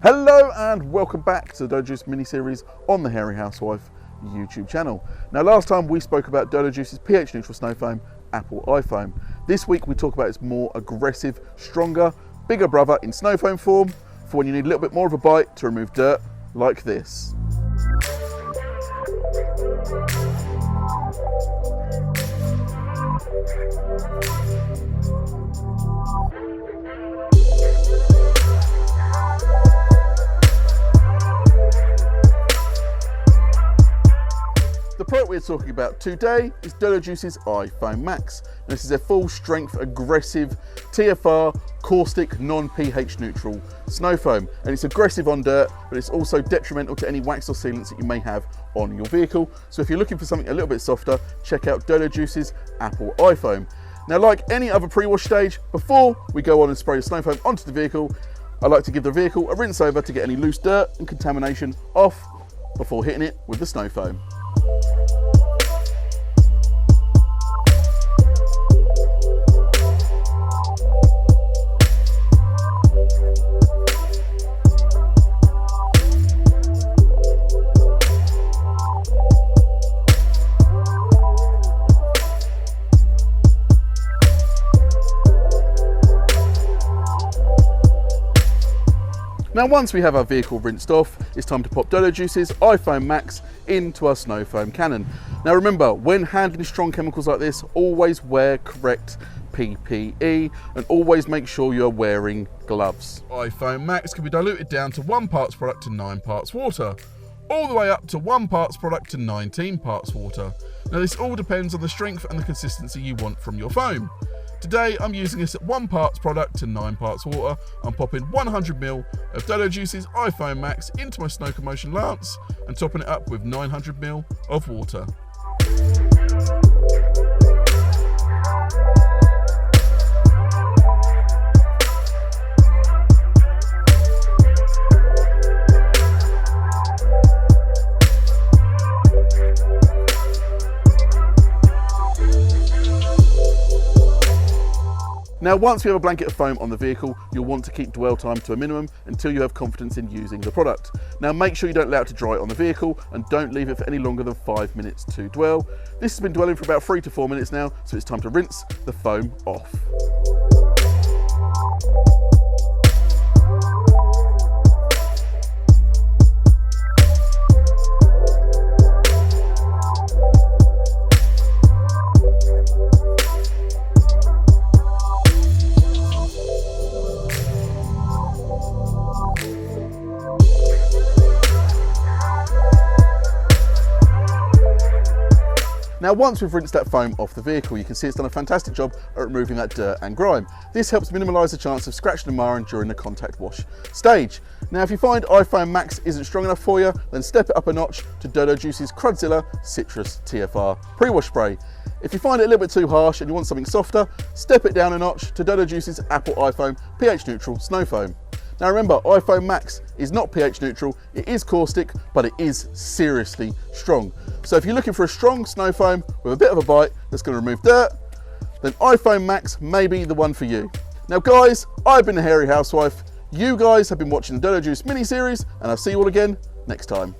Hello and welcome back to the Dodo Juice mini-series on the Hairy Housewife YouTube channel. Now last time we spoke about Dodo Juice's pH neutral snow foam, Apple iFoam. This week we talk about its more aggressive, stronger, bigger brother in snow foam form for when you need a little bit more of a bite to remove dirt like this. The product we're talking about today is Dodo Juice's iFoam Max. Now, this is a full strength, aggressive TFR, caustic, non-pH neutral snow foam. And it's aggressive on dirt, but it's also detrimental to any wax or sealants that you may have on your vehicle. So if you're looking for something a little bit softer, check out Dodo Juice's Apple iFoam. Now, like any other pre-wash stage, before we go on and spray the snow foam onto the vehicle, I like to give the vehicle a rinse over to get any loose dirt and contamination off before hitting it with the snow foam. Now once we have our vehicle rinsed off, it's time to pop Dodo Juice's iFoam Max into our snow foam cannon. Now remember, when handling strong chemicals like this, always wear correct PPE and always make sure you're wearing gloves. iFoam Max can be diluted down to 1 parts product to 9 parts water, all the way up to 1 parts product to 19 parts water. Now this all depends on the strength and the consistency you want from your foam. Today I'm using this at 1 parts product to 9 parts water. I'm popping 100ml of Dodo Juice's iFoam Max into my snow Commotion lance and topping it up with 900ml of water. Now once we have a blanket of foam on the vehicle, you'll want to keep dwell time to a minimum until you have confidence in using the product. Now make sure you don't allow it to dry on the vehicle and don't leave it for any longer than 5 minutes to dwell. This has been dwelling for about 3 to 4 minutes now, so it's time to rinse the foam off. Now once we've rinsed that foam off the vehicle, you can see it's done a fantastic job at removing that dirt and grime. This helps minimise the chance of scratching and marring during the contact wash stage. Now if you find iFoam Max isn't strong enough for you, then step it up a notch to Dodo Juice's Crudzilla Citrus TFR pre-wash spray. If you find it a little bit too harsh and you want something softer, step it down a notch to Dodo Juice's Apple iFoam pH neutral snow foam. Now remember, iFoam Max is not pH neutral, it is caustic, but it is seriously strong. So if you're looking for a strong snow foam with a bit of a bite that's going to remove dirt, then iFoam Max may be the one for you. Now guys, I've been the Hairy Housewife, you guys have been watching the Dodo Juice mini-series, and I'll see you all again next time.